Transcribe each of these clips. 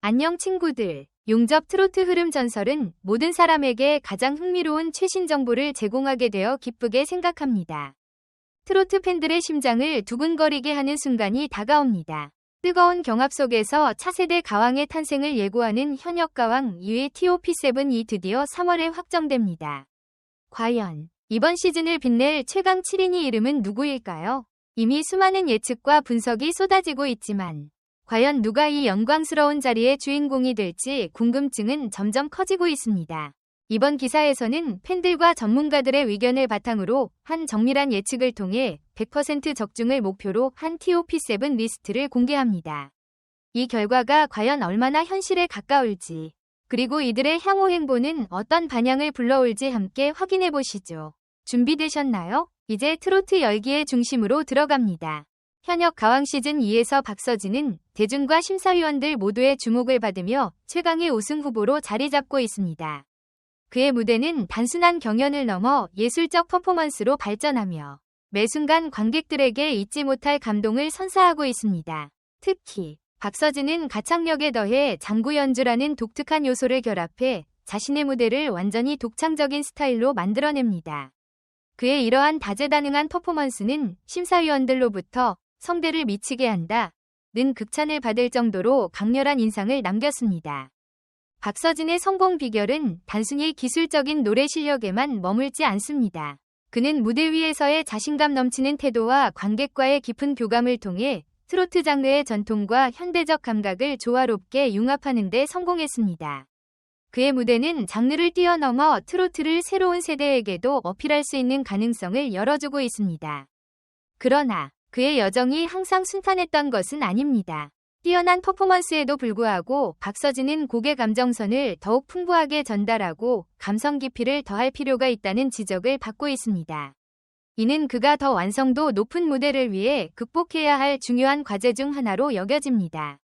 안녕 친구들. 용접 트로트 흐름 전설은 모든 사람에게 가장 흥미로운 최신 정보를 제공하게 되어 기쁘게 생각합니다. 트로트 팬들의 심장을 두근거리게 하는 순간이 다가옵니다. 뜨거운 경합 속에서 차세대 가왕의 탄생을 예고하는 현역 가왕 2위 TOP7이 드디어 3월에 확정됩니다. 과연 이번 시즌을 빛낼 최강 7인의 이름은 누구일까요? 이미 수많은 예측과 분석이 쏟아지고 있지만 과연 누가 이 영광스러운 자리의 주인공이 될지 궁금증은 점점 커지고 있습니다. 이번 기사에서는 팬들과 전문가들의 의견을 바탕으로 한 정밀한 예측을 통해 100% 적중을 목표로 한 TOP7 리스트를 공개합니다. 이 결과가 과연 얼마나 현실에 가까울지, 그리고 이들의 향후 행보는 어떤 반향을 불러올지 함께 확인해 보시죠. 준비되셨나요? 이제 트로트 열기의 중심으로 들어갑니다. 현역 가왕 시즌 2에서 박서진은 대중과 심사위원들 모두의 주목을 받으며 최강의 우승 후보로 자리 잡고 있습니다. 그의 무대는 단순한 경연을 넘어 예술적 퍼포먼스로 발전하며 매 순간 관객들에게 잊지 못할 감동을 선사하고 있습니다. 특히 박서진은 가창력에 더해 장구 연주라는 독특한 요소를 결합해 자신의 무대를 완전히 독창적인 스타일로 만들어냅니다. 그의 이러한 다재다능한 퍼포먼스는 심사위원들로부터 성대를 미치게 한다 는 극찬을 받을 정도로 강렬한 인상을 남겼습니다. 박서진의 성공 비결은 단순히 기술적인 노래 실력에만 머물지 않습니다. 그는 무대 위에서의 자신감 넘치는 태도와 관객과의 깊은 교감을 통해 트로트 장르의 전통과 현대적 감각을 조화롭게 융합하는 데 성공했습니다. 그의 무대는 장르를 뛰어넘어 트로트를 새로운 세대에게도 어필할 수 있는 가능성을 열어주고 있습니다. 그러나 그의 여정이 항상 순탄했던 것은 아닙니다. 뛰어난 퍼포먼스에도 불구하고 박서진은 곡의 감정선을 더욱 풍부하게 전달하고 감성 깊이를 더할 필요가 있다는 지적을 받고 있습니다. 이는 그가 더 완성도 높은 무대를 위해 극복해야 할 중요한 과제 중 하나로 여겨집니다.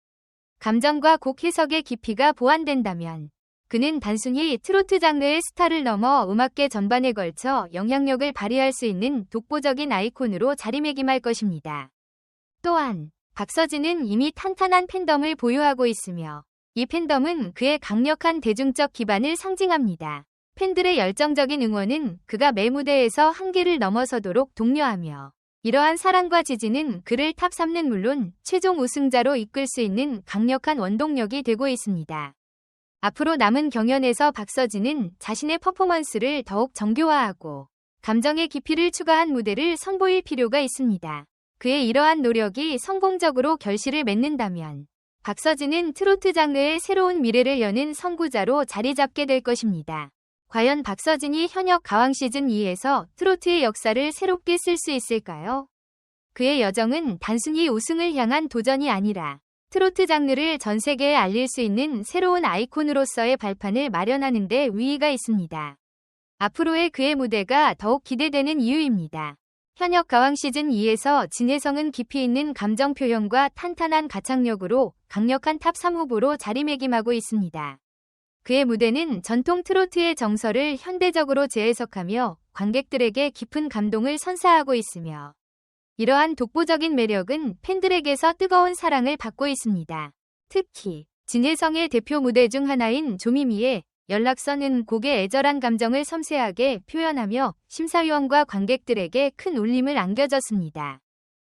감정과 곡 해석의 깊이가 보완된다면 그는 단순히 트로트 장르의 스타를 넘어 음악계 전반에 걸쳐 영향력을 발휘할 수 있는 독보적인 아이콘으로 자리매김할 것입니다. 또한 박서진은 이미 탄탄한 팬덤을 보유하고 있으며 이 팬덤은 그의 강력한 대중적 기반을 상징합니다. 팬들의 열정적인 응원은 그가 매 무대에서 한계를 넘어서도록 독려하며 이러한 사랑과 지지는 그를 탑3는 물론 최종 우승자로 이끌 수 있는 강력한 원동력이 되고 있습니다. 앞으로 남은 경연에서 박서진은 자신의 퍼포먼스를 더욱 정교화하고 감정의 깊이를 추가한 무대를 선보일 필요가 있습니다. 그의 이러한 노력이 성공적으로 결실을 맺는다면 박서진은 트로트 장르의 새로운 미래를 여는 선구자로 자리 잡게 될 것입니다. 과연 박서진이 현역 가왕 시즌 2에서 트로트의 역사를 새롭게 쓸 수 있을까요? 그의 여정은 단순히 우승을 향한 도전이 아니라 트로트 장르를 전 세계에 알릴 수 있는 새로운 아이콘으로서의 발판을 마련하는 데 의의가 있습니다. 앞으로의 그의 무대가 더욱 기대되는 이유입니다. 현역 가왕 시즌 2에서 진혜성은 깊이 있는 감정 표현과 탄탄한 가창력으로 강력한 탑3 후보로 자리매김하고 있습니다. 그의 무대는 전통 트로트의 정서를 현대적으로 재해석하며 관객들에게 깊은 감동을 선사하고 있으며 이러한 독보적인 매력은 팬들에게서 뜨거운 사랑을 받고 있습니다. 특히 진혜성의 대표 무대 중 하나인 조미미의 연락선은 곡의 애절한 감정을 섬세하게 표현하며 심사위원과 관객들에게 큰 울림을 안겨줬습니다.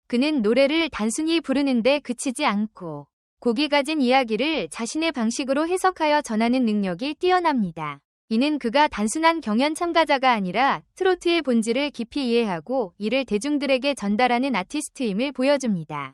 그는 노래를 단순히 부르는 데 그치지 않고 곡이 가진 이야기를 자신의 방식으로 해석하여 전하는 능력이 뛰어납니다. 이는 그가 단순한 경연 참가자가 아니라 트로트의 본질을 깊이 이해하고 이를 대중들에게 전달하는 아티스트임을 보여줍니다.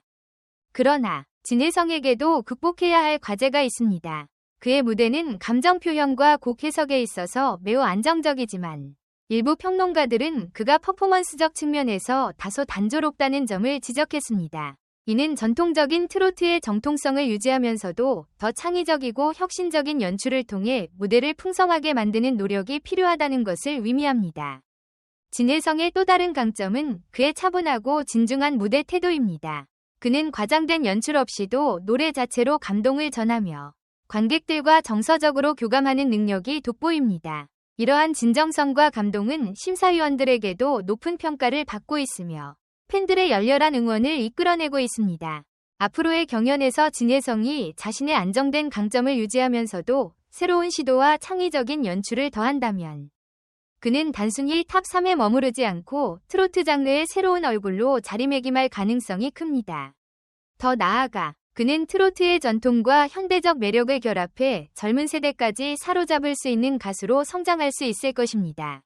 그러나 진혜성에게도 극복해야 할 과제가 있습니다. 그의 무대는 감정 표현과 곡 해석에 있어서 매우 안정적이지만 일부 평론가들은 그가 퍼포먼스적 측면에서 다소 단조롭다는 점을 지적했습니다. 이는 전통적인 트로트의 정통성을 유지하면서도 더 창의적이고 혁신적인 연출을 통해 무대를 풍성하게 만드는 노력이 필요하다는 것을 의미합니다. 진혜성의 또 다른 강점은 그의 차분하고 진중한 무대 태도입니다. 그는 과장된 연출 없이도 노래 자체로 감동을 전하며 관객들과 정서적으로 교감하는 능력이 돋보입니다. 이러한 진정성과 감동은 심사위원들에게도 높은 평가를 받고 있으며 팬들의 열렬한 응원을 이끌어내고 있습니다. 앞으로의 경연에서 진혜성이 자신의 안정된 강점을 유지하면서도 새로운 시도와 창의적인 연출을 더한다면 그는 단순히 탑 3에 머무르지 않고 트로트 장르의 새로운 얼굴로 자리매김할 가능성이 큽니다. 더 나아가 그는 트로트의 전통과 현대적 매력을 결합해 젊은 세대까지 사로잡을 수 있는 가수로 성장할 수 있을 것입니다.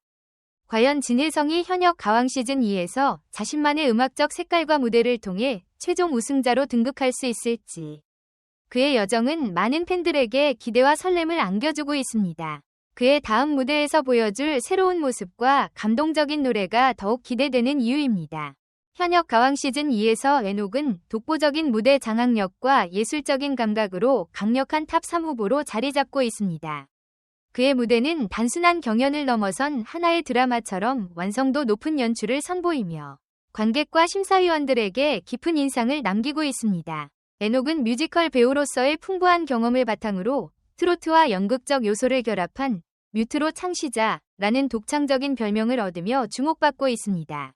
과연 진혜성이 현역 가왕 시즌2에서 자신만의 음악적 색깔과 무대를 통해 최종 우승자로 등극할 수 있을지. 그의 여정은 많은 팬들에게 기대와 설렘을 안겨주고 있습니다. 그의 다음 무대에서 보여줄 새로운 모습과 감동적인 노래가 더욱 기대되는 이유입니다. 현역 가왕 시즌2에서 에녹은 독보적인 무대 장악력과 예술적인 감각으로 강력한 탑 3 후보로 자리 잡고 있습니다. 그의 무대는 단순한 경연을 넘어선 하나의 드라마처럼 완성도 높은 연출을 선보이며 관객과 심사위원들에게 깊은 인상을 남기고 있습니다. 에녹은 뮤지컬 배우로서의 풍부한 경험을 바탕으로 트로트와 연극적 요소를 결합한 뮤트로 창시자라는 독창적인 별명을 얻으며 주목받고 있습니다.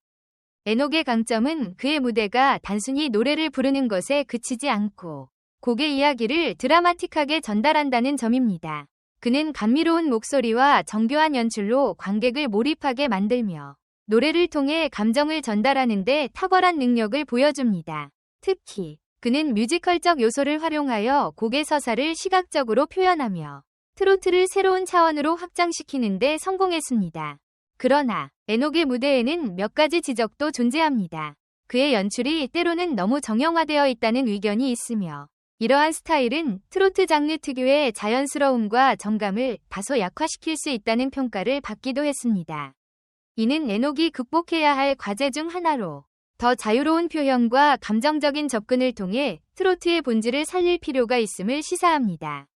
에녹의 강점은 그의 무대가 단순히 노래를 부르는 것에 그치지 않고 곡의 이야기를 드라마틱하게 전달한다는 점입니다. 그는 감미로운 목소리와 정교한 연출로 관객을 몰입하게 만들며 노래를 통해 감정을 전달하는 데 탁월한 능력을 보여줍니다. 특히 그는 뮤지컬적 요소를 활용하여 곡의 서사를 시각적으로 표현하며 트로트를 새로운 차원으로 확장시키는 데 성공했습니다. 그러나 에녹의 무대에는 몇 가지 지적도 존재합니다. 그의 연출이 때로는 너무 정형화되어 있다는 의견이 있으며 이러한 스타일은 트로트 장르 특유의 자연스러움과 정감을 다소 약화시킬 수 있다는 평가를 받기도 했습니다. 이는 에녹이 극복해야 할 과제 중 하나로 더 자유로운 표현과 감정적인 접근을 통해 트로트의 본질을 살릴 필요가 있음을 시사합니다.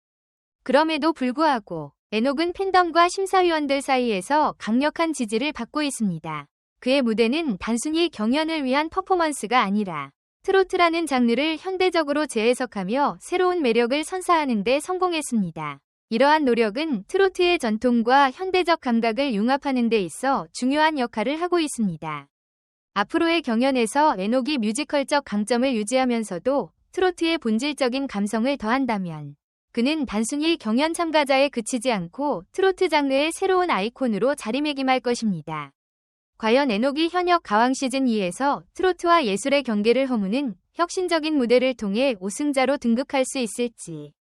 그럼에도 불구하고 에녹은 팬덤과 심사위원들 사이에서 강력한 지지를 받고 있습니다. 그의 무대는 단순히 경연을 위한 퍼포먼스가 아니라 트로트라는 장르를 현대적으로 재해석하며 새로운 매력을 선사하는 데 성공했습니다. 이러한 노력은 트로트의 전통과 현대적 감각을 융합하는 데 있어 중요한 역할을 하고 있습니다. 앞으로의 경연에서 에녹이 뮤지컬적 강점을 유지하면서도 트로트의 본질적인 감성을 더한다면 그는 단순히 경연 참가자에 그치지 않고 트로트 장르의 새로운 아이콘으로 자리매김할 것입니다. 과연 에녹이 현역 가왕 시즌2에서 트로트와 예술의 경계를 허무는 혁신적인 무대를 통해 우승자로 등극할 수 있을지.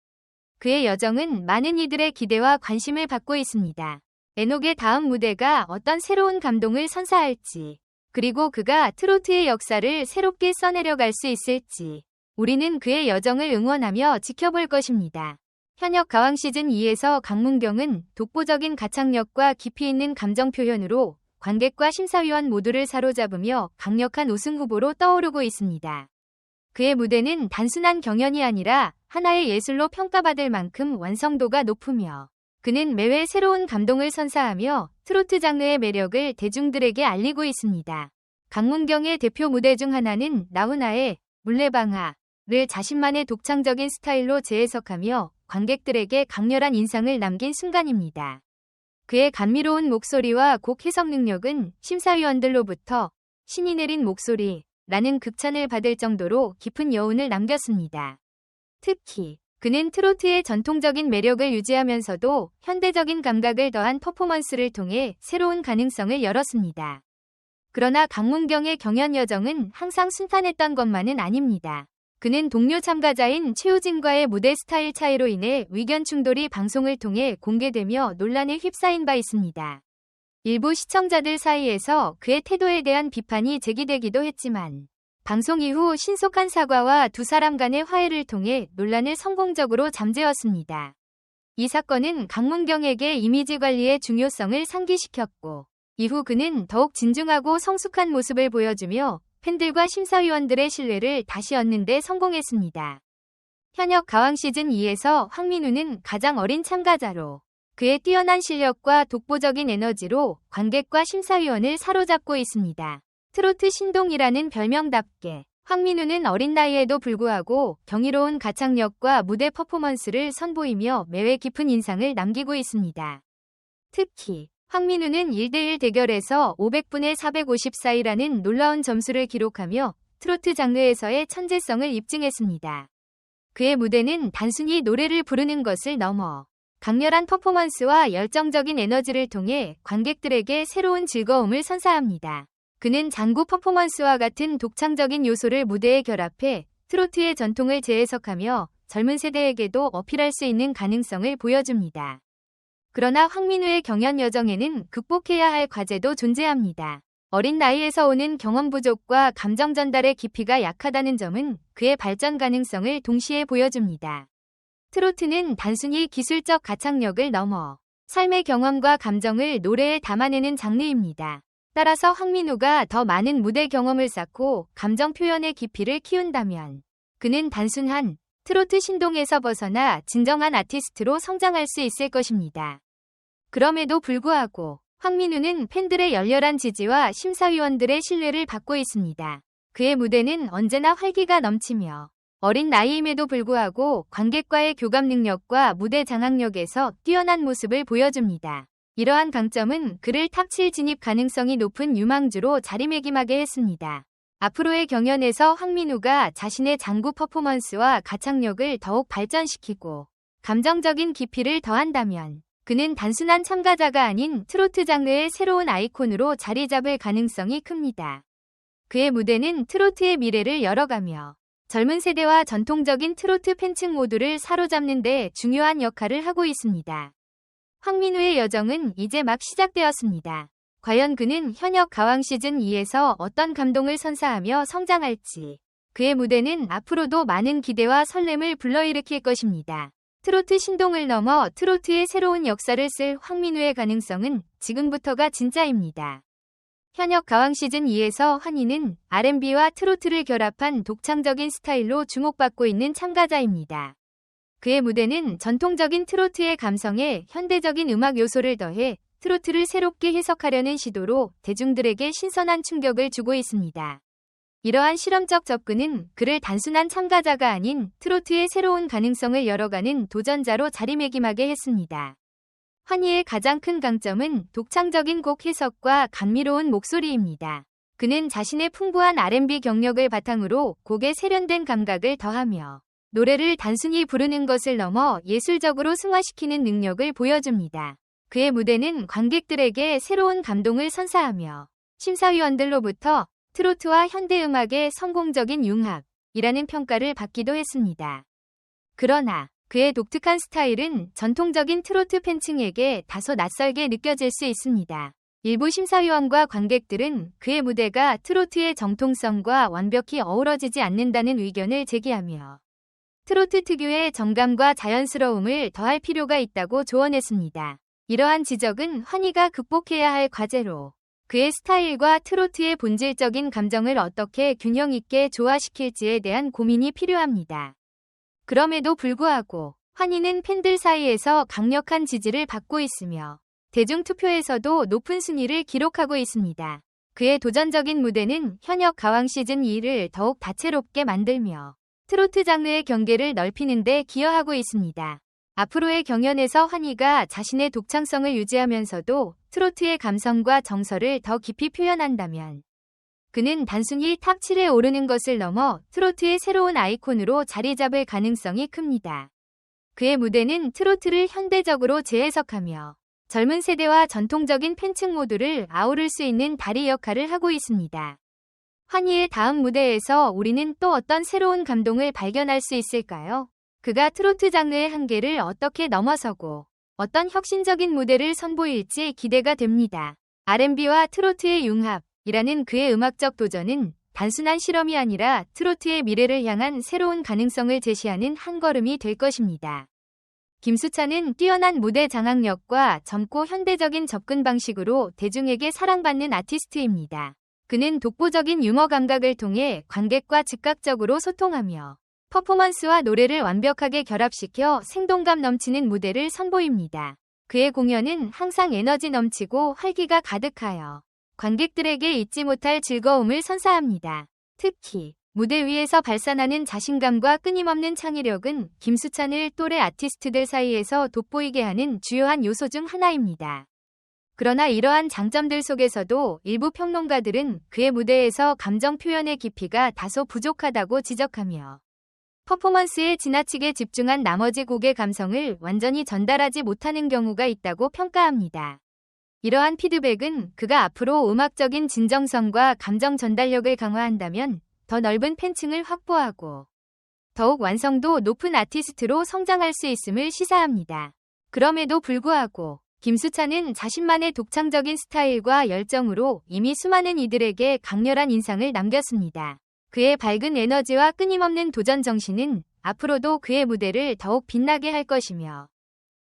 그의 여정은 많은 이들의 기대와 관심을 받고 있습니다. 에녹의 다음 무대가 어떤 새로운 감동을 선사할지, 그리고 그가 트로트의 역사를 새롭게 써내려갈 수 있을지, 우리는 그의 여정을 응원하며 지켜볼 것입니다. 현역 가왕 시즌2에서 강문경은 독보적인 가창력과 깊이 있는 감정 표현으로 관객과 심사위원 모두를 사로잡으며 강력한 우승 후보로 떠오르고 있습니다. 그의 무대는 단순한 경연이 아니라 하나의 예술로 평가받을 만큼 완성도가 높으며 그는 매회 새로운 감동을 선사하며 트로트 장르의 매력을 대중들에게 알리고 있습니다. 강문경의 대표 무대 중 하나는 나훈아의 물레방아를 자신만의 독창적인 스타일로 재해석하며 관객들에게 강렬한 인상을 남긴 순간입니다. 그의 감미로운 목소리와 곡 해석 능력은 심사위원들로부터 신이 내린 목소리라는 극찬을 받을 정도로 깊은 여운을 남겼습니다. 특히 그는 트로트의 전통적인 매력을 유지하면서도 현대적인 감각을 더한 퍼포먼스를 통해 새로운 가능성을 열었습니다. 그러나 강문경의 경연 여정은 항상 순탄했던 것만은 아닙니다. 그는 동료 참가자인 최우진과의 무대 스타일 차이로 인해 의견 충돌이 방송을 통해 공개되며 논란에 휩싸인 바 있습니다. 일부 시청자들 사이에서 그의 태도에 대한 비판이 제기되기도 했지만 방송 이후 신속한 사과와 두 사람 간의 화해를 통해 논란을 성공적으로 잠재웠습니다. 이 사건은 강문경에게 이미지 관리의 중요성을 상기시켰고 이후 그는 더욱 진중하고 성숙한 모습을 보여주며 팬들과 심사위원들의 신뢰를 다시 얻는 데 성공했습니다. 현역 가왕 시즌2에서 황민우는 가장 어린 참가자로 그의 뛰어난 실력과 독보적인 에너지로 관객과 심사위원을 사로잡고 있습니다. 트로트 신동이라는 별명답게 황민우는 어린 나이에도 불구하고 경이로운 가창력과 무대 퍼포먼스를 선보이며 매회 깊은 인상을 남기고 있습니다. 특히 황민우는 1대1 대결에서 500분의 454이라는 놀라운 점수를 기록하며 트로트 장르에서의 천재성을 입증했습니다. 그의 무대는 단순히 노래를 부르는 것을 넘어 강렬한 퍼포먼스와 열정적인 에너지를 통해 관객들에게 새로운 즐거움을 선사합니다. 그는 장구 퍼포먼스와 같은 독창적인 요소를 무대에 결합해 트로트의 전통을 재해석하며 젊은 세대에게도 어필할 수 있는 가능성을 보여줍니다. 그러나 황민우의 경연 여정에는 극복해야 할 과제도 존재합니다. 어린 나이에서 오는 경험 부족과 감정 전달의 깊이가 약하다는 점은 그의 발전 가능성을 동시에 보여줍니다. 트로트는 단순히 기술적 가창력을 넘어 삶의 경험과 감정을 노래에 담아내는 장르입니다. 따라서 황민우가 더 많은 무대 경험을 쌓고 감정 표현의 깊이를 키운다면 그는 단순한 트로트 신동에서 벗어나 진정한 아티스트로 성장할 수 있을 것입니다. 그럼에도 불구하고 황민우는 팬들의 열렬한 지지와 심사위원들의 신뢰를 받고 있습니다. 그의 무대는 언제나 활기가 넘치며 어린 나이임에도 불구하고 관객과의 교감 능력과 무대 장악력에서 뛰어난 모습을 보여줍니다. 이러한 강점은 그를 탑7 진입 가능성이 높은 유망주로 자리매김하게 했습니다. 앞으로의 경연에서 황민우가 자신의 장구 퍼포먼스와 가창력을 더욱 발전시키고 감정적인 깊이를 더한다면 그는 단순한 참가자가 아닌 트로트 장르의 새로운 아이콘으로 자리 잡을 가능성이 큽니다. 그의 무대는 트로트의 미래를 열어가며 젊은 세대와 전통적인 트로트 팬층 모두를 사로잡는 데 중요한 역할을 하고 있습니다. 황민우의 여정은 이제 막 시작되었습니다. 과연 그는 현역 가왕 시즌2에서 어떤 감동을 선사하며 성장할지, 그의 무대는 앞으로도 많은 기대와 설렘을 불러일으킬 것입니다. 트로트 신동을 넘어 트로트의 새로운 역사를 쓸 황민우의 가능성은 지금부터가 진짜입니다. 현역 가왕 시즌2에서 환희는 R&B와 트로트를 결합한 독창적인 스타일로 주목받고 있는 참가자입니다. 그의 무대는 전통적인 트로트의 감성에 현대적인 음악 요소를 더해 트로트를 새롭게 해석하려는 시도로 대중들에게 신선한 충격을 주고 있습니다. 이러한 실험적 접근은 그를 단순한 참가자가 아닌 트로트의 새로운 가능성을 열어가는 도전자로 자리매김하게 했습니다. 환희의 가장 큰 강점은 독창적인 곡 해석과 감미로운 목소리입니다. 그는 자신의 풍부한 R&B 경력을 바탕으로 곡에 세련된 감각을 더하며 노래를 단순히 부르는 것을 넘어 예술적으로 승화시키는 능력을 보여줍니다. 그의 무대는 관객들에게 새로운 감동을 선사하며 심사위원들로부터 트로트와 현대음악의 성공적인 융합이라는 평가를 받기도 했습니다. 그러나 그의 독특한 스타일은 전통적인 트로트 팬층에게 다소 낯설게 느껴질 수 있습니다. 일부 심사위원과 관객들은 그의 무대가 트로트의 정통성과 완벽히 어우러지지 않는다는 의견을 제기하며 트로트 특유의 정감과 자연스러움을 더할 필요가 있다고 조언했습니다. 이러한 지적은 환희가 극복해야 할 과제로 그의 스타일과 트로트의 본질적인 감정을 어떻게 균형 있게 조화시킬지에 대한 고민이 필요합니다. 그럼에도 불구하고 환희는 팬들 사이에서 강력한 지지를 받고 있으며 대중투표에서도 높은 순위를 기록하고 있습니다. 그의 도전적인 무대는 현역 가왕 시즌2를 더욱 다채롭게 만들며 트로트 장르의 경계를 넓히는 데 기여하고 있습니다. 앞으로의 경연에서 환희가 자신의 독창성을 유지하면서도 트로트의 감성과 정서를 더 깊이 표현한다면 그는 단순히 탑7에 오르는 것을 넘어 트로트의 새로운 아이콘으로 자리 잡을 가능성이 큽니다. 그의 무대는 트로트를 현대적으로 재해석하며 젊은 세대와 전통적인 팬층 모두를 아우를 수 있는 다리 역할을 하고 있습니다. 환희의 다음 무대에서 우리는 또 어떤 새로운 감동을 발견할 수 있을까요? 그가 트로트 장르의 한계를 어떻게 넘어서고 어떤 혁신적인 무대를 선보일지 기대가 됩니다. R&B와 트로트의 융합이라는 그의 음악적 도전은 단순한 실험이 아니라 트로트의 미래를 향한 새로운 가능성을 제시하는 한 걸음이 될 것입니다. 김수찬은 뛰어난 무대 장악력과 젊고 현대적인 접근 방식으로 대중에게 사랑받는 아티스트입니다. 그는 독보적인 유머 감각을 통해 관객과 즉각적으로 소통하며 퍼포먼스와 노래를 완벽하게 결합시켜 생동감 넘치는 무대를 선보입니다. 그의 공연은 항상 에너지 넘치고 활기가 가득하여 관객들에게 잊지 못할 즐거움을 선사합니다. 특히 무대 위에서 발산하는 자신감과 끊임없는 창의력은 김수찬을 또래 아티스트들 사이에서 돋보이게 하는 주요한 요소 중 하나입니다. 그러나 이러한 장점들 속에서도 일부 평론가들은 그의 무대에서 감정 표현의 깊이가 다소 부족하다고 지적하며 퍼포먼스에 지나치게 집중한 나머지 곡의 감성을 완전히 전달하지 못하는 경우가 있다고 평가합니다. 이러한 피드백은 그가 앞으로 음악적인 진정성과 감정 전달력을 강화한다면 더 넓은 팬층을 확보하고 더욱 완성도 높은 아티스트로 성장할 수 있음을 시사합니다. 그럼에도 불구하고 김수찬은 자신만의 독창적인 스타일과 열정으로 이미 수많은 이들에게 강렬한 인상을 남겼습니다. 그의 밝은 에너지와 끊임없는 도전 정신은 앞으로도 그의 무대를 더욱 빛나게 할 것이며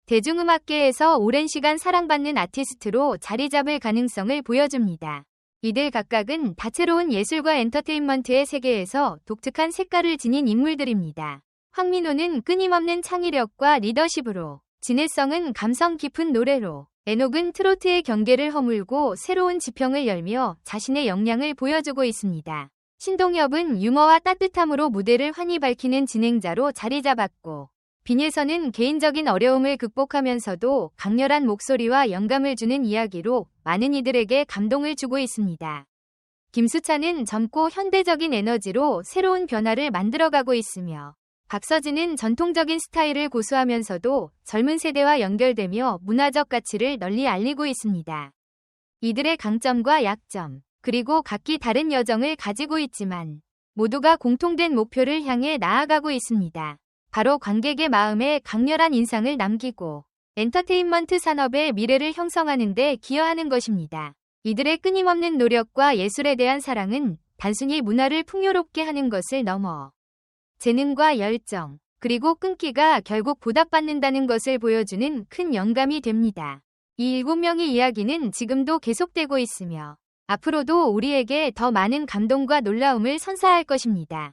대중음악계에서 오랜 시간 사랑받는 아티스트로 자리 잡을 가능성을 보여줍니다. 이들 각각은 다채로운 예술과 엔터테인먼트의 세계에서 독특한 색깔을 지닌 인물들입니다. 황민호는 끊임없는 창의력과 리더십으로, 진해성은 감성 깊은 노래로, 에녹은 트로트의 경계를 허물고 새로운 지평을 열며 자신의 역량을 보여주고 있습니다. 신동엽은 유머와 따뜻함으로 무대를 환히 밝히는 진행자로 자리 잡았고, 빈예선은 개인적인 어려움을 극복하면서도 강렬한 목소리와 영감을 주는 이야기로 많은 이들에게 감동을 주고 있습니다. 김수찬은 젊고 현대적인 에너지로 새로운 변화를 만들어가고 있으며 박서진은 전통적인 스타일을 고수하면서도 젊은 세대와 연결되며 문화적 가치를 널리 알리고 있습니다. 이들의 강점과 약점, 그리고 각기 다른 여정을 가지고 있지만 모두가 공통된 목표를 향해 나아가고 있습니다. 바로 관객의 마음에 강렬한 인상을 남기고 엔터테인먼트 산업의 미래를 형성하는 데 기여하는 것입니다. 이들의 끊임없는 노력과 예술에 대한 사랑은 단순히 문화를 풍요롭게 하는 것을 넘어 재능과 열정, 그리고 끈기가 결국 보답받는다는 것을 보여주는 큰 영감이 됩니다. 이 7명의 이야기는 지금도 계속되고 있으며 앞으로도 우리에게 더 많은 감동과 놀라움을 선사할 것입니다.